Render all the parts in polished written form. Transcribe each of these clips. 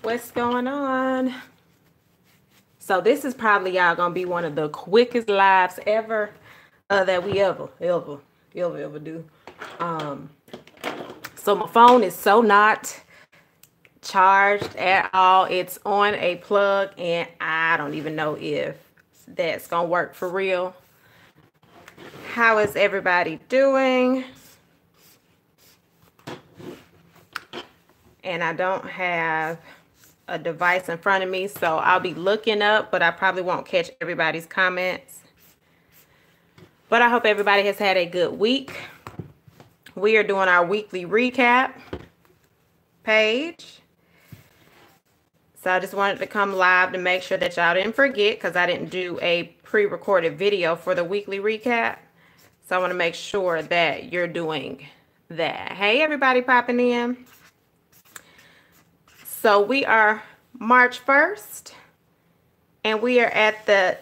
What's going on? So this is probably y'all gonna be one of the quickest lives ever that we ever do. So my phone is so not charged at all. It's on a plug and I don't even know if that's gonna work for real. How is everybody doing? And I don't have a device in front of me, so I'll be looking up, but I probably won't catch everybody's comments. But I hope everybody has had a good week. We are doing our weekly recap page. So I just wanted to come live to make sure that y'all didn't forget, because I didn't do a pre-recorded video for the weekly recap. So I want to make sure that you're doing that. Hey, everybody popping in. So we are March 1st, and we are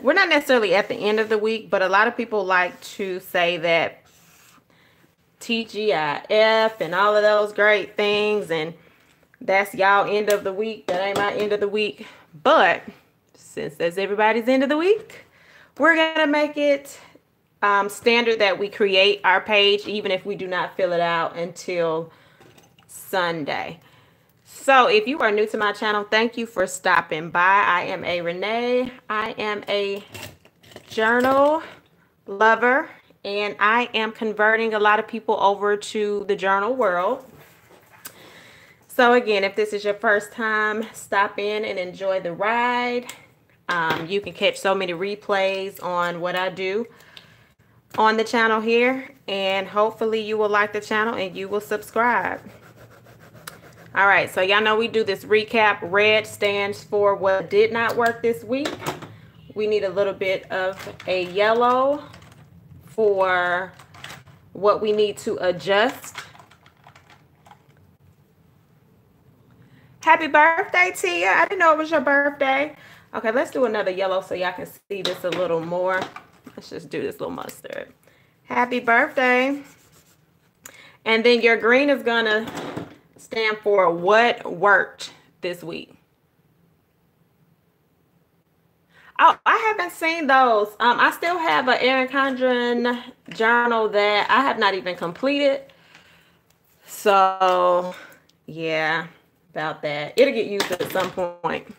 we're not necessarily at the end of the week, but a lot of people like to say that TGIF and all of those great things, and that's y'all end of the week. That ain't my end of the week. But since that's everybody's end of the week, we're going to make it standard that we create our page, even if we do not fill it out until Sunday. So if you are new to my channel, thank you for stopping by. I am a Renee. I am a journal lover, and I am converting a lot of people over to the journal world. So again, if this is your first time, stop in and enjoy the ride. You can catch so many replays on what I do on the channel here, and hopefully you will like the channel and you will subscribe. All right, so y'all know we do this recap. Red stands for what did not work this week. We need a little bit of a yellow for what we need to adjust. Happy birthday, Tia. I didn't know it was your birthday. Okay, let's do another yellow so y'all can see this a little more. Let's just do this little mustard. Happy birthday. And then your green is gonna stand for what worked this week. Oh, I haven't seen those. I still have an Erin Condren journal that I have not even completed. So yeah, about that. It'll get used at some point.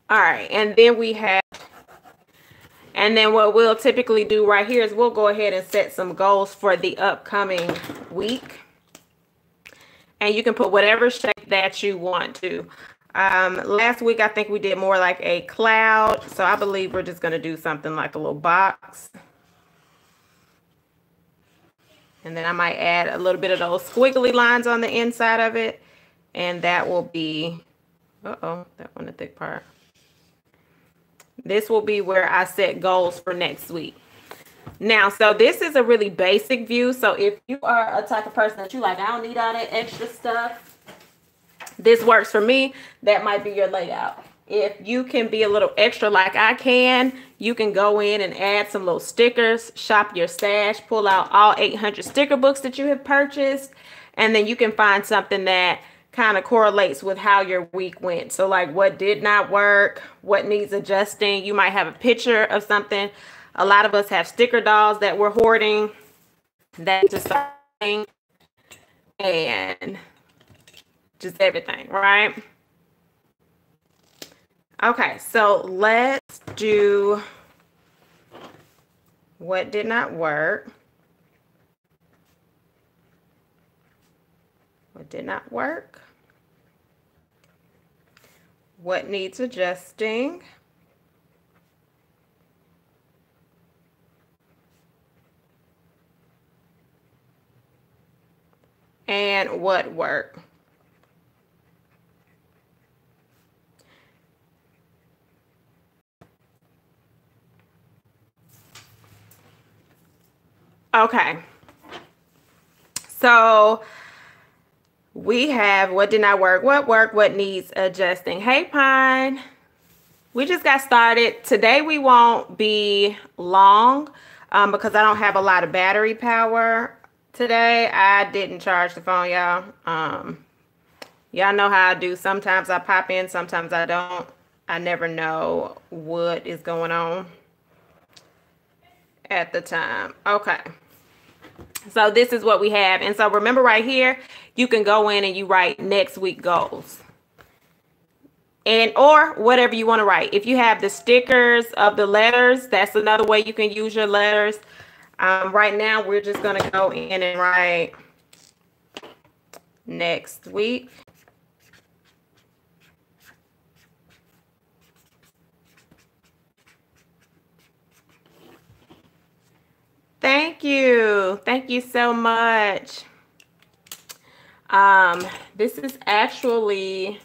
All right, and then we have, and then what we'll typically do right here is we'll go ahead and set some goals for the upcoming week. And you can put whatever shape that you want to. Last week, I think we did more like a cloud. So I believe we're just going to do something like a little box. And then I might add a little bit of those squiggly lines on the inside of it. And that will be, uh-oh, that one, the thick part. This will be where I set goals for next week. Now, so this is a really basic view. So if you are a type of person that you like, I don't need all that extra stuff, this works for me. That might be your layout. If you can be a little extra like I can, you can go in and add some little stickers, shop your stash, pull out all 800 sticker books that you have purchased, and then you can find something that kind of correlates with how your week went. So like what did not work, what needs adjusting. You might have a picture of something. A lot of us have sticker dolls that we're hoarding. That's just something, and just everything, right? Okay, so let's do what did not work. What did not work? What needs adjusting? And what worked? Okay. So we have what did not work, what worked, what needs adjusting. Hey, Pine. We just got started. Today we won't be long because I don't have a lot of battery power Today, I didn't charge the phone, y'all. Y'all know how I do. Sometimes I pop in, sometimes I don't. I never know what is going on at the time. Okay. So this is what we have. And so remember right here, you can go in and you write next week goals. And or whatever you want to write. If you have the stickers of the letters, that's another way you can use your letters. Right now, we're just going to go in and write next week. Thank you. Thank you so much. This is actually,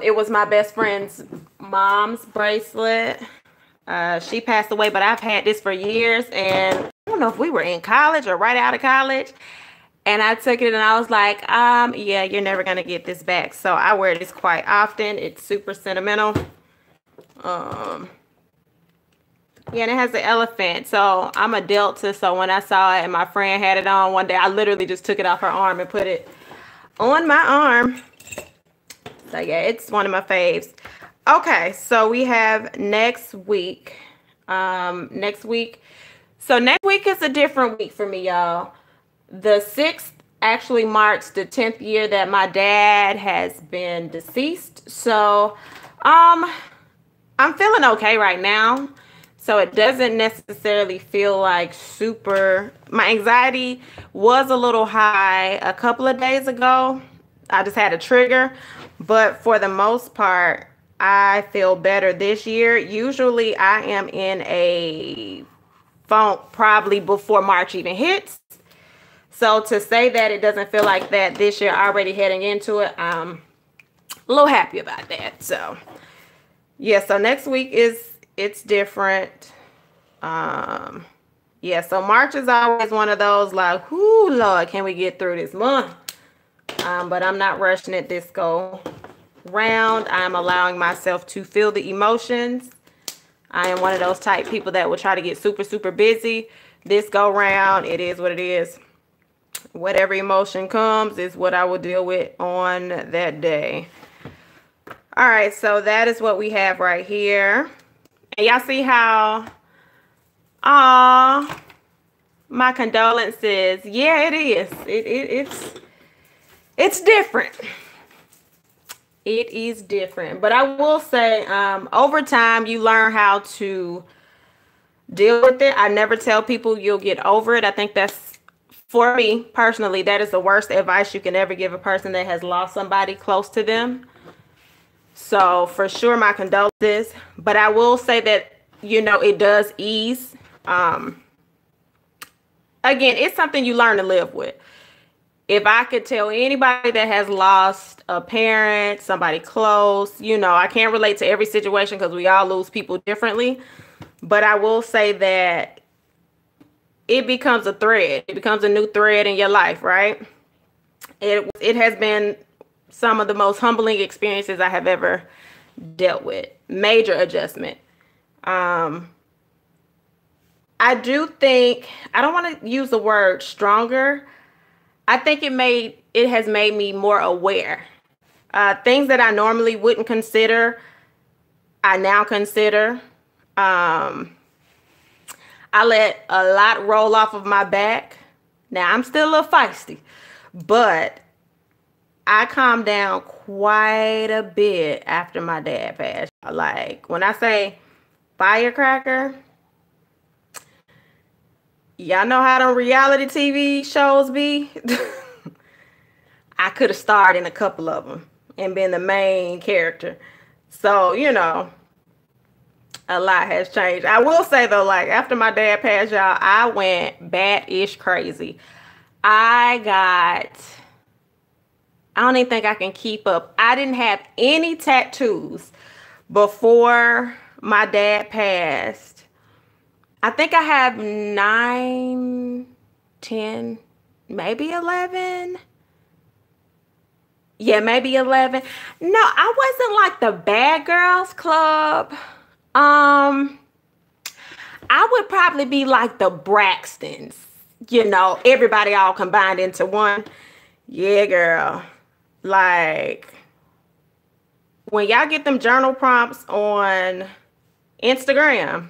it was my best friend's mom's bracelet. She passed away, but I've had this for years, and I don't know if we were in college or right out of college, and I took it and I was like, yeah, you're never gonna get this back. So I wear this quite often. It's super sentimental. Yeah, and it has the elephant. So I'm a Delta, so when I saw it and my friend had it on one day, I literally just took it off her arm and put it on my arm. So yeah, it's one of my faves. Okay, so we have next week. Next week. So next week is a different week for me, y'all. The 6th actually marks the 10th year that my dad has been deceased. So I'm feeling okay right now. So it doesn't necessarily feel like super. My anxiety was a little high a couple of days ago. I just had a trigger. But for the most part, I feel better this year. Usually I am in a funk probably before March even hits. So to say that it doesn't feel like that this year, already heading into it, I'm a little happy about that. So yeah, so next week it's different. Yeah, so March is always one of those like, whoo, Lord, can we get through this month? But I'm not rushing it this go round. I'm allowing myself to feel the emotions. I am one of those type people that will try to get super, super busy. This go round, it is what it is. Whatever emotion comes is what I will deal with on that day. All right, so that is what we have right here. And y'all see how, my condolences. Yeah, it is. It's different. It is different. But I will say, over time, you learn how to deal with it. I never tell people you'll get over it. I think that's, for me personally, that is the worst advice you can ever give a person that has lost somebody close to them. So for sure, my condolences. But I will say that, you know, it does ease. Again, it's something you learn to live with. If I could tell anybody that has lost a parent, somebody close, you know, I can't relate to every situation because we all lose people differently. But I will say that it becomes a thread. It becomes a new thread in your life, right? It has been some of the most humbling experiences I have ever dealt with. Major adjustment. I do think, I don't want to use the word stronger. I think it has made me more aware. Things that I normally wouldn't consider, I now consider. I let a lot roll off of my back. Now, I'm still a little feisty, but I calmed down quite a bit after my dad passed. Like, when I say firecracker, y'all know how them reality TV shows be? I could have starred in a couple of them and been the main character. So, you know, a lot has changed. I will say, though, like, after my dad passed, y'all, I went bad-ish crazy. I don't even think I can keep up. I didn't have any tattoos before my dad passed. I think I have 9, 10, maybe 11. Yeah, maybe 11. No, I wasn't like the bad girls club. I would probably be like the Braxtons. you know, everybody all combined into one. Yeah, girl. Like, when y'all get them journal prompts on Instagram,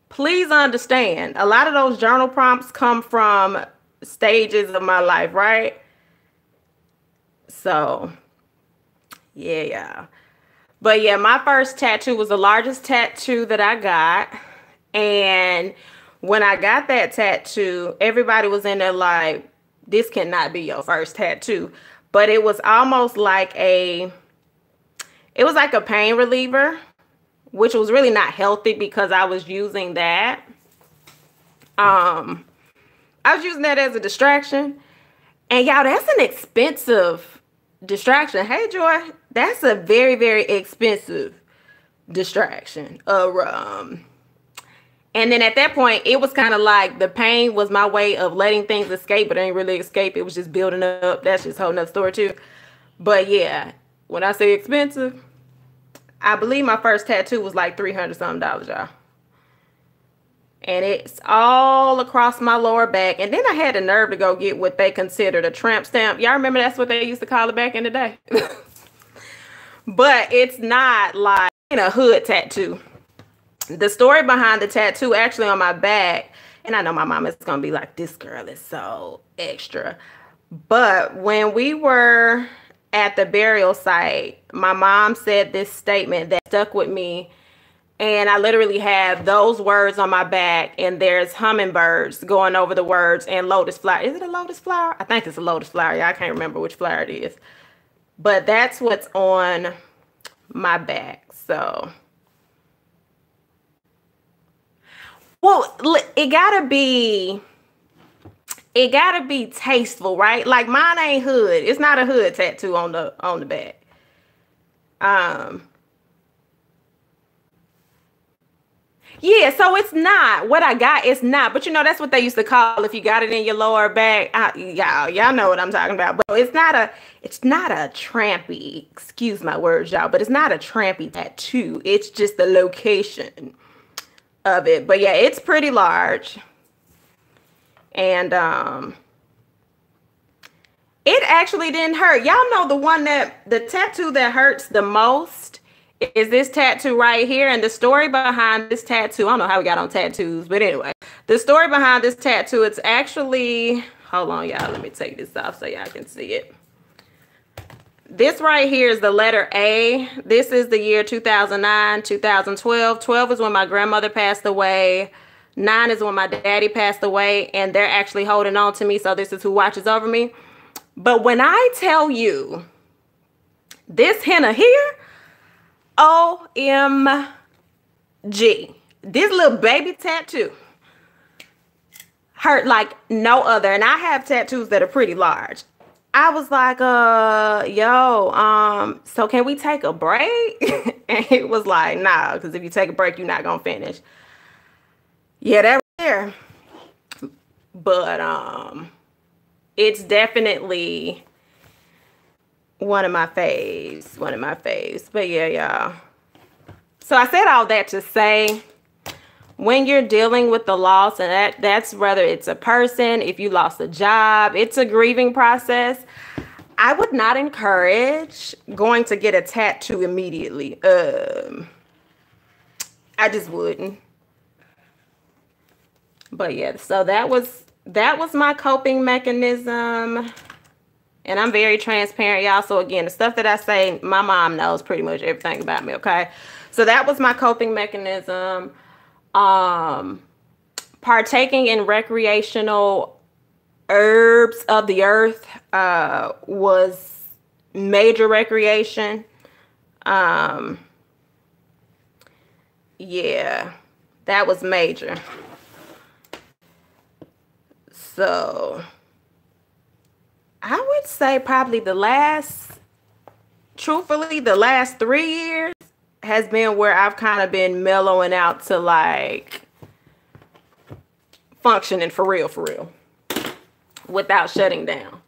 please understand, a lot of those journal prompts come from stages of my life, right? So, yeah. But yeah, my first tattoo was the largest tattoo that I got. And when I got that tattoo, everybody was in there like, this cannot be your first tattoo. But it was almost like it was like a pain reliever, which was really not healthy because I was using that. I was using that as a distraction. And y'all, that's an expensive distraction. Hey, Joy, that's a very, very expensive distraction. And then at that point, it was kind of like the pain was my way of letting things escape, but it ain't really escape. It was just building up. That's just a whole nother story too. But yeah, when I say expensive, I believe my first tattoo was like $300 something, y'all. And it's all across my lower back. And then I had the nerve to go get what they considered a tramp stamp. Y'all remember that's what they used to call it back in the day? But it's not like a hood tattoo. The story behind the tattoo actually on my back, and I know my mom is going to be like, this girl is so extra. But when we were at the burial site, my mom said this statement that stuck with me. And I literally have those words on my back, and there's hummingbirds going over the words and lotus flower. Is it a lotus flower? I think it's a lotus flower. Yeah, I can't remember which flower it is. But that's what's on my back. So, well, it gotta be tasteful, right? Like mine ain't hood. It's not a hood tattoo on the back. Yeah, so it's not what I got. It's not, but you know that's what they used to call if you got it in your lower back. Y'all know what I'm talking about. But it's not a trampy. Excuse my words, y'all. But it's not a trampy tattoo. It's just the location of it. But yeah, it's pretty large, and it actually didn't hurt. Y'all know the tattoo that hurts the most is this tattoo right here. And the story behind this tattoo, I don't know how we got on tattoos, but anyway, the story behind this tattoo, it's actually, hold on, y'all, let me take this off so y'all can see it. This right here is the letter A. This is the year 2009, 2012. 12 is when my grandmother passed away. 9 is when my daddy passed away, and they're actually holding on to me, so this is who watches over me. But when I tell you this henna here, OMG, this little baby tattoo hurt like no other. And I have tattoos that are pretty large. I was like, so can we take a break? And it was like, nah, because if you take a break, you're not gonna finish. Yeah, that right there. But it's definitely one of my faves. But yeah, y'all. So I said all that to say, when you're dealing with the loss, and that's whether it's a person, if you lost a job, it's a grieving process. I would not encourage going to get a tattoo immediately. I just wouldn't. But yeah, so that was my coping mechanism. And I'm very transparent, y'all. So again, the stuff that I say, my mom knows pretty much everything about me, okay? So that was my coping mechanism. Partaking in recreational herbs of the earth was major recreation. Yeah, that was major. So I would say probably truthfully, the last 3 years has been where I've kind of been mellowing out to like functioning for real, without shutting down.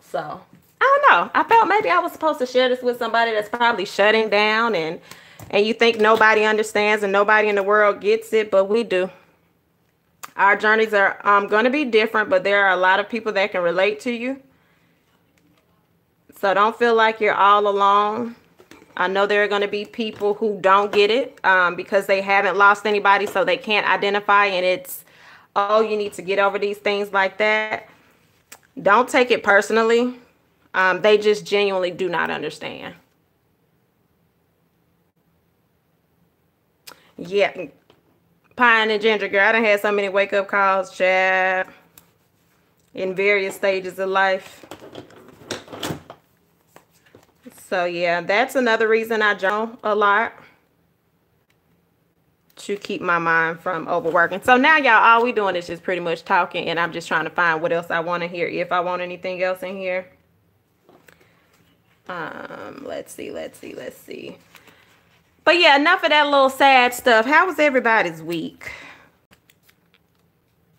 So I don't know. I felt maybe I was supposed to share this with somebody that's probably shutting down, and you think nobody understands and nobody in the world gets it, but we do. Our journeys are going to be different, but there are a lot of people that can relate to you. So don't feel like you're all alone. I know there are going to be people who don't get it because they haven't lost anybody, so they can't identify, and it's, oh, you need to get over these things like that. Don't take it personally. They just genuinely do not understand. Yeah. Pine and Ginger, girl, I done had so many wake-up calls, child, in various stages of life. So, yeah, that's another reason I journal a lot, to keep my mind from overworking. So now, y'all, all we doing is just pretty much talking, and I'm just trying to find what else I want to hear, if I want anything else in here. Let's see. But yeah, enough of that little sad stuff. How was everybody's week?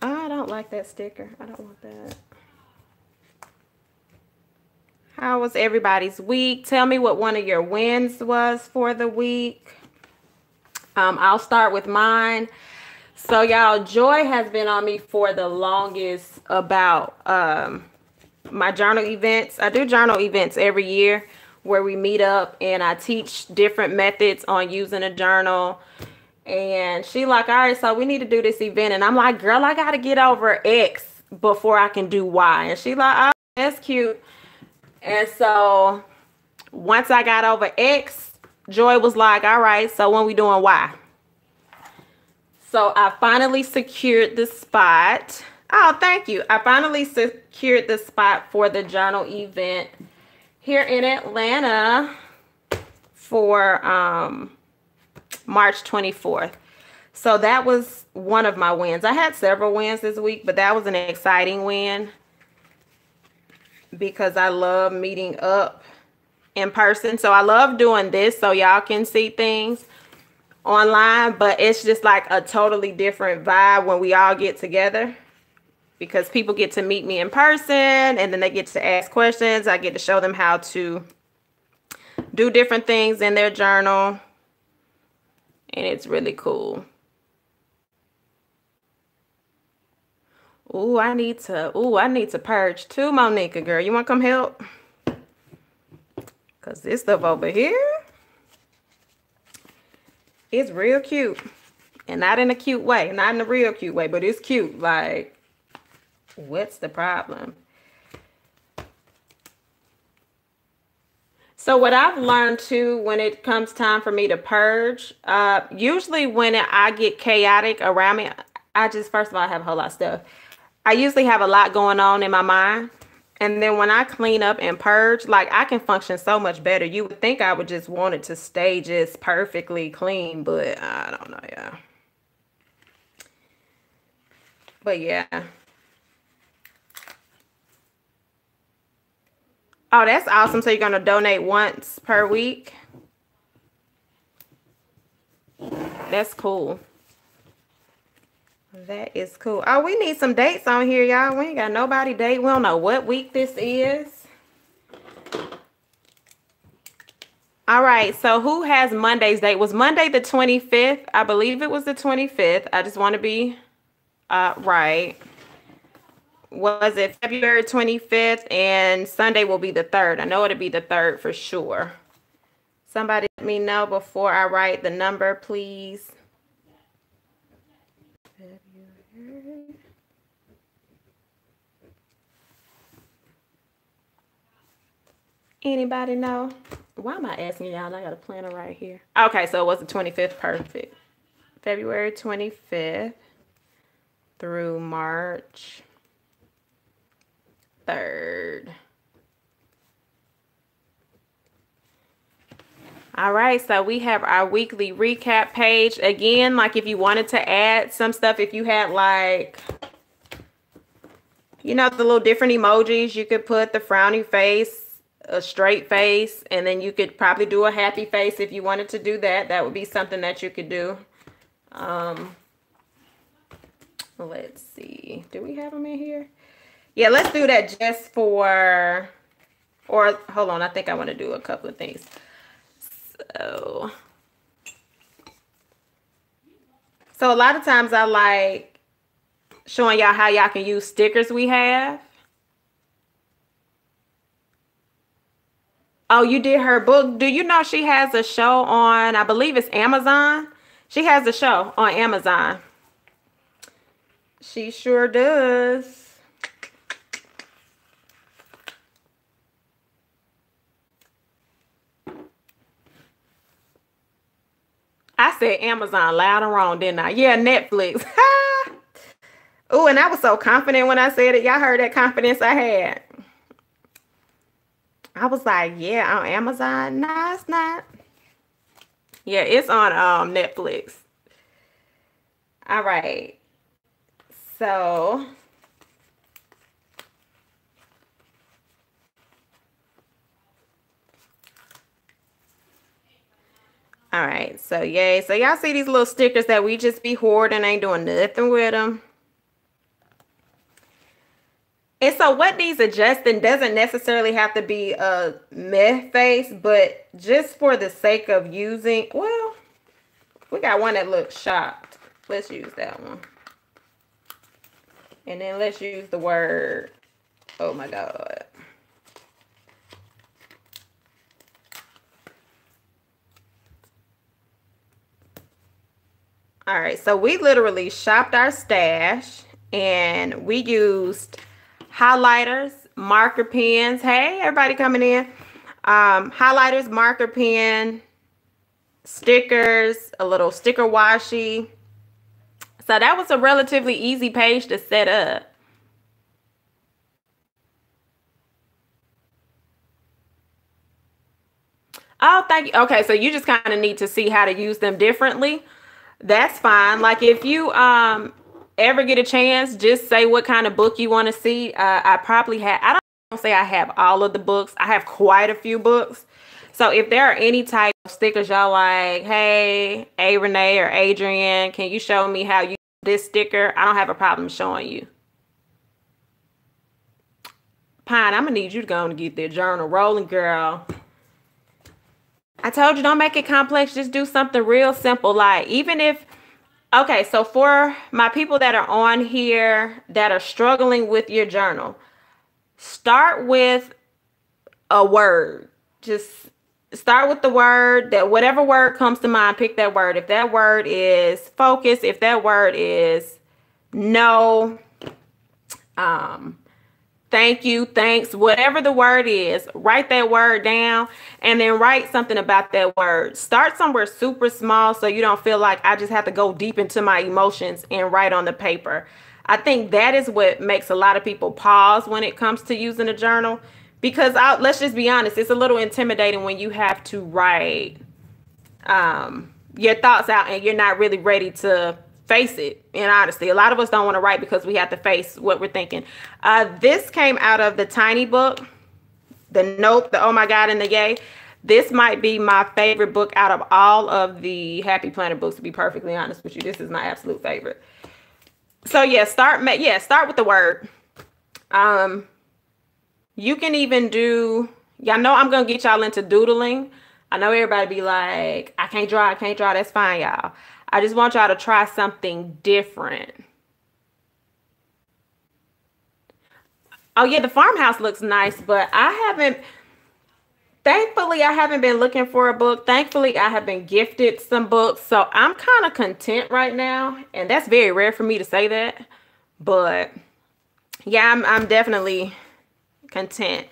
I don't like that sticker. I don't want that. How was everybody's week? Tell me what one of your wins was for the week. I'll start with mine. So y'all, Joy has been on me for the longest about my journal events. I do journal events every year where we meet up and I teach different methods on using a journal. And she like, all right, so we need to do this event. And I'm like, girl, I got to get over X before I can do Y. And she like, oh, that's cute. And so once I got over X, Joy was like, all right, so when we doing Y? So I finally secured the spot. Oh, thank you. I finally secured the spot for the journal event here in Atlanta for March 24th. So that was one of my wins. I had several wins this week, but that was an exciting win because I love meeting up in person. So I love doing this so y'all can see things online, but it's just like a totally different vibe when we all get together, because people get to meet me in person and then they get to ask questions. I get to show them how to do different things in their journal, and it's really cool. Ooh, I need to purge too, Monica, girl. You want to come help? Because this stuff over here is real cute. And not in a cute way. Not in a real cute way, but it's cute. Like, what's the problem? So what I've learned too, when it comes time for me to purge, usually when I get chaotic around me, first of all, I have a whole lot of stuff. I usually have a lot going on in my mind. And then when I clean up and purge, like, I can function so much better. You would think I would just want it to stay just perfectly clean, but I don't know, yeah. But yeah. Oh, that's awesome. So you're going to donate once per week? That's cool. That is cool. Oh, we need some dates on here, y'all. We ain't got nobody date. We don't know what week this is. All right. So who has Monday's date? Was Monday the 25th? I believe it was the 25th. I just want to be right. Was it February 25th? And Sunday will be the 3rd. I know it'll be the 3rd for sure. Somebody let me know before I write the number, please. Anybody know? Why am I asking y'all? I got a planner right here. Okay, so it was the 25th. Perfect. February 25th through March 3rd. All right, so we have our weekly recap page. Again, like, if you wanted to add some stuff, if you had, like, you know, the little different emojis, you could put the frowny face, a straight face, and then you could probably do a happy face if you wanted to do that. That would be something that you could do. Let's see. Do we have them in here? Yeah, let's do that just for, or hold on, I think I want to do a couple of things. So a lot of times I like showing y'all how y'all can use stickers we have. Oh, you did her book. Do you know she has a show on, I believe it's Amazon? She has a show on Amazon. She sure does. I said Amazon loud and wrong, didn't I? Yeah, Netflix. Oh, and I was so confident when I said it. Y'all heard that confidence I had. I was like, yeah, on Amazon. No, it's not. Yeah, it's on Netflix. All right. So all right, so yay. So y'all see these little stickers that we just be hoarding, ain't doing nothing with them. And so what needs adjusting doesn't necessarily have to be a meh face, but just for the sake of using, well, we got one that looks shocked. Let's use that one. And then let's use the word, oh my God. All right, so we literally shopped our stash and we used highlighters, marker pens. Hey, everybody coming in. Highlighters, marker pen, stickers, a little sticker washi. So that was a relatively easy page to set up. Oh, thank you. Okay, so you just kind of need to see how to use them differently. That's fine. Like if you ever get a chance, just say what kind of book you want to see. I probably have, I don't say I have all of the books. I have quite a few books. So if there are any type of stickers y'all like, hey, Renee or Adrian, can you show me how you use this sticker? I don't have a problem showing you. Pine, I'm gonna need you to go and get that journal rolling, girl. I told you, don't make it complex. Just do something real simple. Like even if, okay, so for my people that are on here that are struggling with your journal, start with a word. Just start with the word that whatever word comes to mind, pick that word. If that word is focus, if that word is no, thank you, thanks, whatever the word is, write that word down and then write something about that word. Start somewhere super small so you don't feel like I just have to go deep into my emotions and write on the paper. I think that is what makes a lot of people pause when it comes to using a journal because let's just be honest, it's a little intimidating when you have to write your thoughts out and you're not really ready to face it. In honesty, a lot of us don't want to write because we have to face what we're thinking. This came out of the Tiny book, the Nope, the Oh My God, and the Yay. This might be my favorite book out of all of the Happy Planner books, to be perfectly honest with you. This is my absolute favorite. So yeah, start with the word. You can even do, y'all know I'm gonna get y'all into doodling. I know everybody be like, I can't draw. That's fine, y'all. I just want y'all to try something different. Oh yeah, the farmhouse looks nice, but thankfully I haven't been looking for a book. Thankfully I have been gifted some books, so I'm kind of content right now, and that's very rare for me to say that, but yeah, I'm definitely content.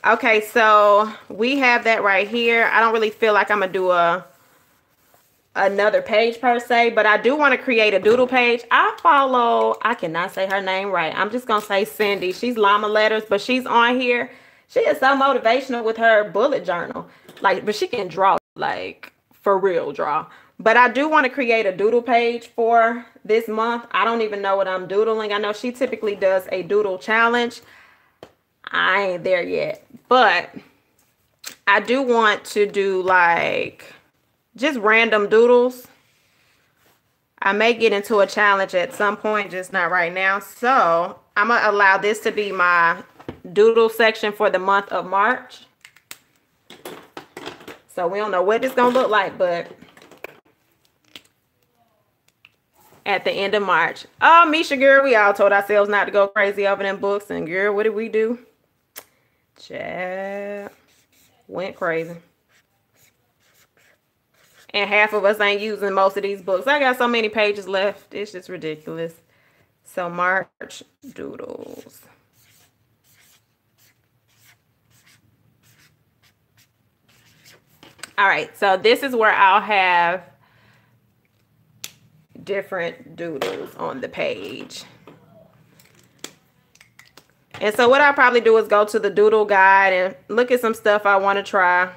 Okay, so we have that right here. I don't really feel like I'm gonna do another page per se, but I do want to create a doodle page. I cannot say her name right. I'm just gonna say Cindy. She's Llama Letters, but she's on here. She is so motivational with her bullet journal. Like, but she can draw, like for real draw. But I do want to create a doodle page for this month. I don't even know what I'm doodling. I know she typically does a doodle challenge. I ain't there yet, but I do want to do like just random doodles. I may get into a challenge at some point, just not right now. So I'm gonna allow this to be my doodle section for the month of March. So we don't know what it's gonna look like, but at the end of March. Oh, Misha, girl, we all told ourselves not to go crazy over them books. And girl, what did we do? Child, went crazy. And half of us ain't using most of these books. I got so many pages left. It's just ridiculous. So March doodles. All right, so this is where I'll have different doodles on the page. And so what I'll probably do is go to the doodle guide and look at some stuff I want to try.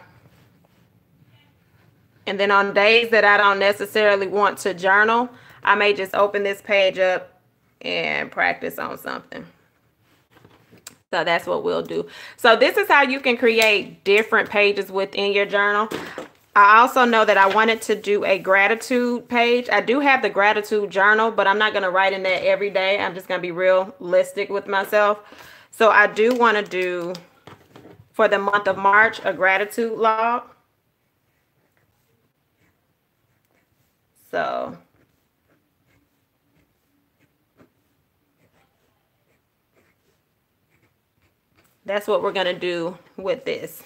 And then on days that I don't necessarily want to journal, I may just open this page up and practice on something. So that's what we'll do. So this is how you can create different pages within your journal. I also know that I wanted to do a gratitude page. I do have the gratitude journal, but I'm not going to write in that every day. I'm just going to be realistic with myself. So I do want to do, for the month of March, a gratitude log. So that's what we're going to do with this.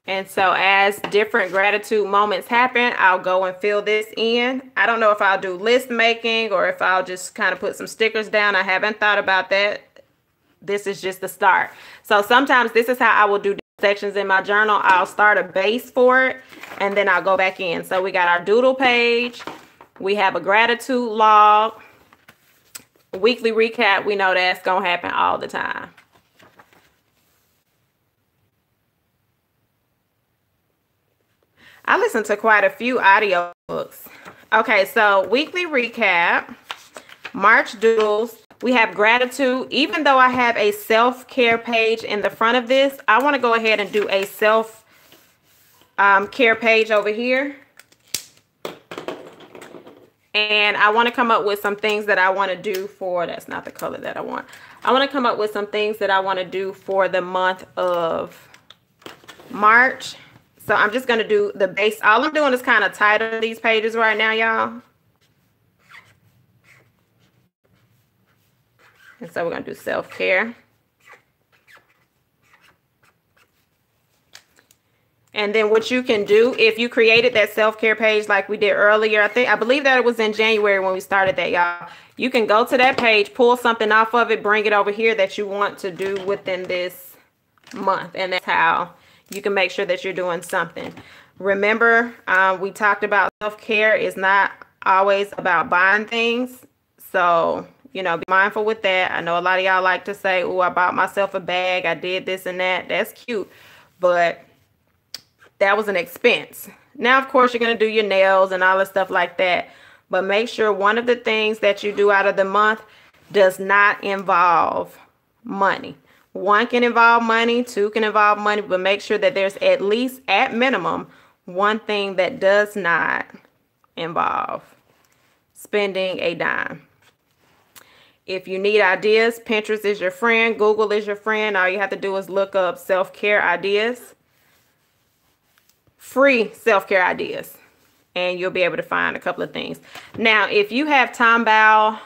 And so as different gratitude moments happen, I'll go and fill this in. I don't know if I'll do list making or if I'll just kind of put some stickers down. I haven't thought about that. This is just the start. So sometimes this is how I will do sections in my journal. I'll start a base for it and then I'll go back in. So we got our doodle page. We have a gratitude log. Weekly recap. We know that's going to happen all the time. I listen to quite a few audio books. Okay, so weekly recap, March doodles. We have gratitude. Even though I have a self-care page in the front of this, I want to go ahead and do a self-care page over here. And I want to come up with some things that I want to do for, that's not the color that I want. I want to come up with some things that I want to do for the month of March. So I'm just going to do the base. All I'm doing is kind of title these pages right now, y'all. And so we're going to do self-care. And then what you can do, if you created that self-care page like we did earlier, I believe that it was in January when we started that, y'all. You can go to that page, pull something off of it, bring it over here that you want to do within this month. And that's how you can make sure that you're doing something. Remember, we talked about self-care is not always about buying things. So, you know, be mindful with that. I know a lot of y'all like to say, oh, I bought myself a bag. I did this and that. That's cute. But that was an expense. Now, of course, you're going to do your nails and all the stuff like that. But make sure one of the things that you do out of the month does not involve money. One can involve money, two can involve money, but make sure that there's at least, at minimum, one thing that does not involve spending a dime. If you need ideas, Pinterest is your friend. Google is your friend. All you have to do is look up self-care ideas. Free self-care ideas. And you'll be able to find a couple of things. Now, if you have Tombow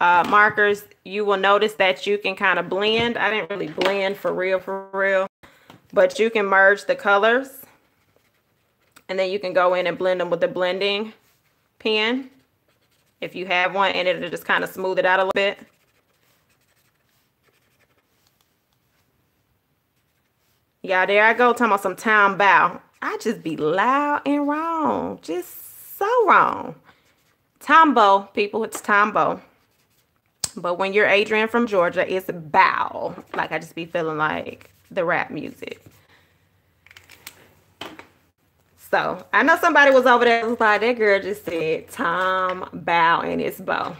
markers, you will notice that you can kind of blend. I didn't really blend for real. But you can merge the colors. And then you can go in and blend them with the blending pen. If you have one, and it'll just kind of smooth it out a little bit. Yeah, there I go, talking about some Tombow. I just be loud and wrong. Just so wrong. Tombow, people, it's Tombow. But when you're Adrian from Georgia, it's bow. Like I just be feeling like the rap music. So I know somebody was over there was like, that girl just said Tombow and it's bow.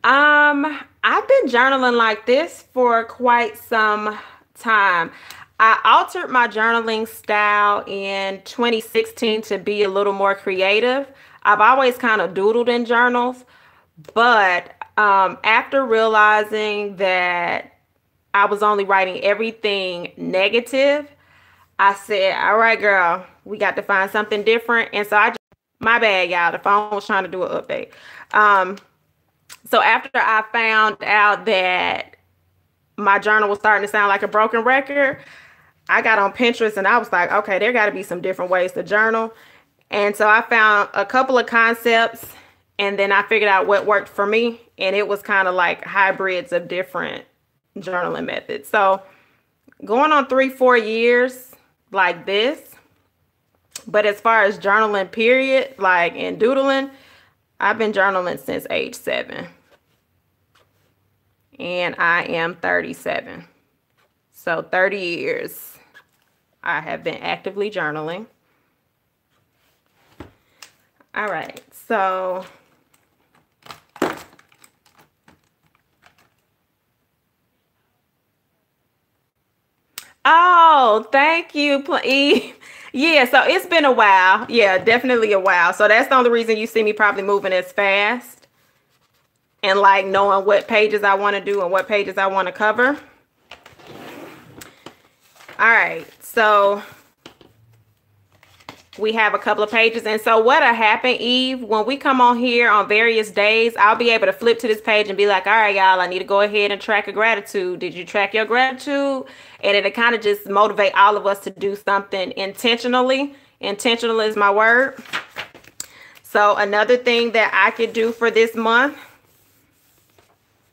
I've been journaling like this for quite some time. I altered my journaling style in 2016 to be a little more creative. I've always kind of doodled in journals, but after realizing that I was only writing everything negative, I said, all right, girl, we got to find something different. And so my bad, y'all, the phone was trying to do an update. So after I found out that my journal was starting to sound like a broken record, I got on Pinterest and I was like, okay, there got to be some different ways to journal. And so I found a couple of concepts, and then I figured out what worked for me. And it was kind of like hybrids of different journaling methods. So going on 3-4 years like this. But as far as journaling period, like in doodling, I've been journaling since age 7. And I am 37. So 30 years I have been actively journaling. All right, so oh, thank you, please. Yeah, so it's been a while. Yeah, definitely a while. So that's the only reason you see me probably moving as fast and like knowing what pages I want to do and what pages I want to cover. All right, so we have a couple of pages. And so what'll happen, Eve, when we come on here on various days, I'll be able to flip to this page and be like, all right, y'all, I need to go ahead and track a gratitude. Did you track your gratitude? And it'll kind of just motivate all of us to do something intentionally. Intentional is my word. So another thing that I could do for this month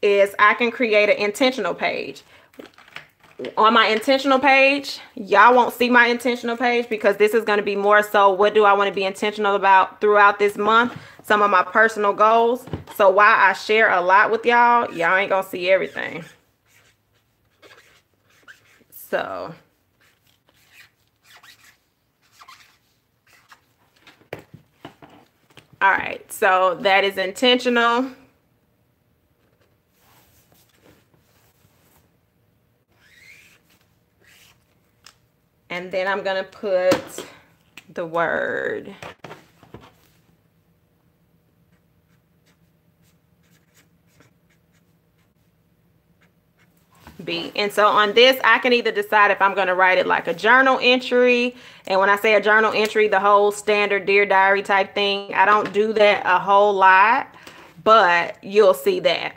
is I can create an intentional page. On my intentional page, y'all won't see my intentional page because this is going to be more so what do I want to be intentional about throughout this month, some of my personal goals. So while I share a lot with y'all, y'all ain't gonna see everything. So all right, so that is intentional. And then I'm going to put the word B. And so on this, I can either decide if I'm going to write it like a journal entry. And when I say a journal entry, the whole standard Dear Diary type thing, I don't do that a whole lot, but you'll see that.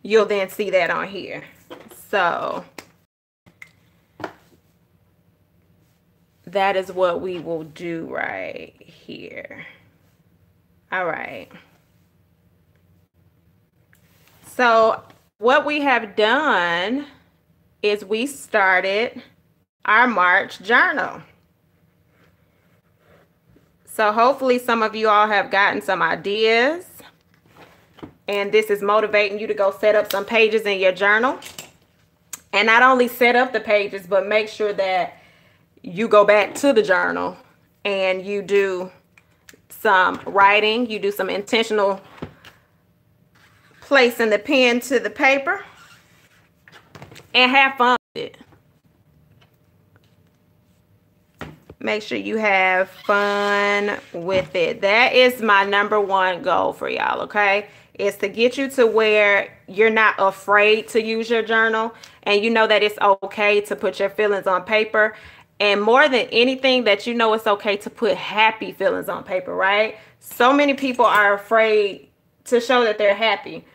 You'll then see that on here. So that is what we will do right here. All right. So what we have done is we started our March journal. So hopefully some of you all have gotten some ideas, and this is motivating you to go set up some pages in your journal. And not only set up the pages, but make sure that you go back to the journal and you do some writing. You do some intentional placing the pen to the paper and have fun with it. Make sure you have fun with it. That is my #1 goal for y'all, okay? Is to get you to where you're not afraid to use your journal, and you know that it's okay to put your feelings on paper. And more than anything, that you know it's okay to put happy feelings on paper, right? So many people are afraid to show that they're happy.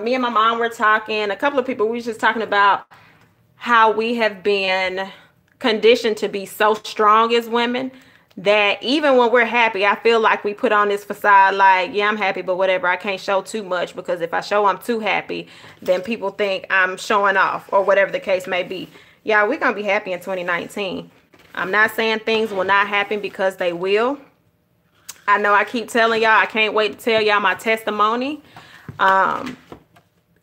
Me and my mom were talking, a couple of people, we were just talking about how we have been conditioned to be so strong as women that even when we're happy, I feel like we put on this facade like, yeah, I'm happy, but whatever. I can't show too much because if I show I'm too happy, then people think I'm showing off or whatever the case may be. Yeah, we're going to be happy in 2019. I'm not saying things will not happen because they will. I know I keep telling y'all, I can't wait to tell y'all my testimony.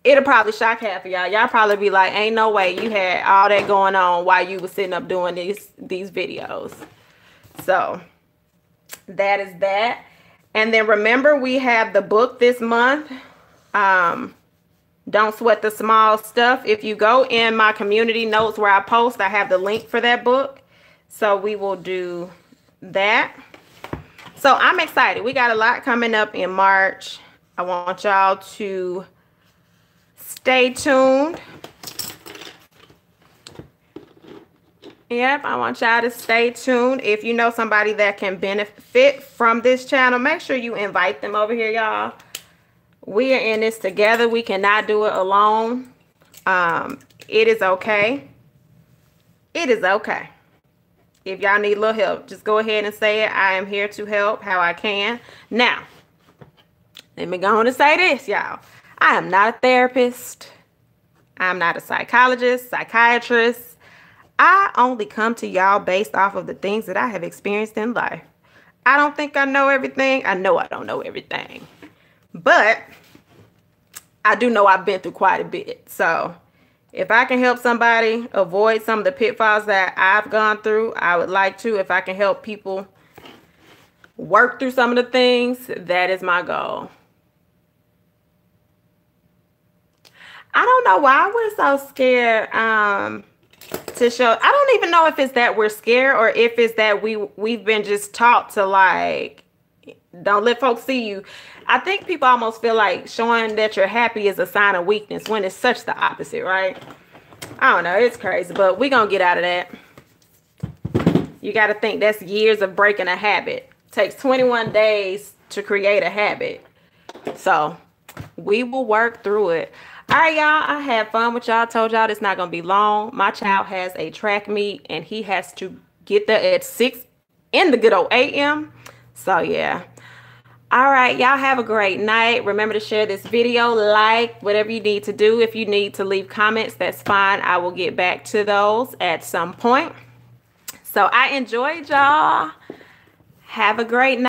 It'll probably shock half of y'all. Y'all probably be like, ain't no way you had all that going on while you was sitting up doing these videos. So that is that. And then remember, we have the book this month. Don't Sweat the Small Stuff. If you go in my community notes where I post, I have the link for that book. So we will do that. So I'm excited. We got a lot coming up in March. I want y'all to stay tuned. Yep, I want y'all to stay tuned. If you know somebody that can benefit from this channel, make sure you invite them over here, y'all. We are in this together. We cannot do it alone. It is okay. It is okay. If y'all need a little help, just go ahead and say it. I am here to help how I can. Now, let me go on and say this, y'all. I am not a therapist. I'm not a psychologist, psychiatrist. I only come to y'all based off of the things that I have experienced in life. I don't think I know everything. I know I don't know everything. But I do know I've been through quite a bit. So if I can help somebody avoid some of the pitfalls that I've gone through, I would like to. If I can help people work through some of the things, that is my goal. I don't know why we're so scared to show. I don't even know if it's that we're scared or if it's that we've been just taught to, like, don't let folks see you. I think people almost feel like showing that you're happy is a sign of weakness when it's such the opposite, right? I don't know. It's crazy, but we're going to get out of that. You got to think that's years of breaking a habit. It takes 21 days to create a habit. So we will work through it. All right, y'all. I had fun with y'all. Told y'all it's not going to be long. My child has a track meet and he has to get there at 6 in the good old a.m. So, yeah. All right, y'all have a great night. Remember to share this video, like, whatever you need to do. If you need to leave comments, that's fine. I will get back to those at some point. So I enjoyed y'all. Have a great night.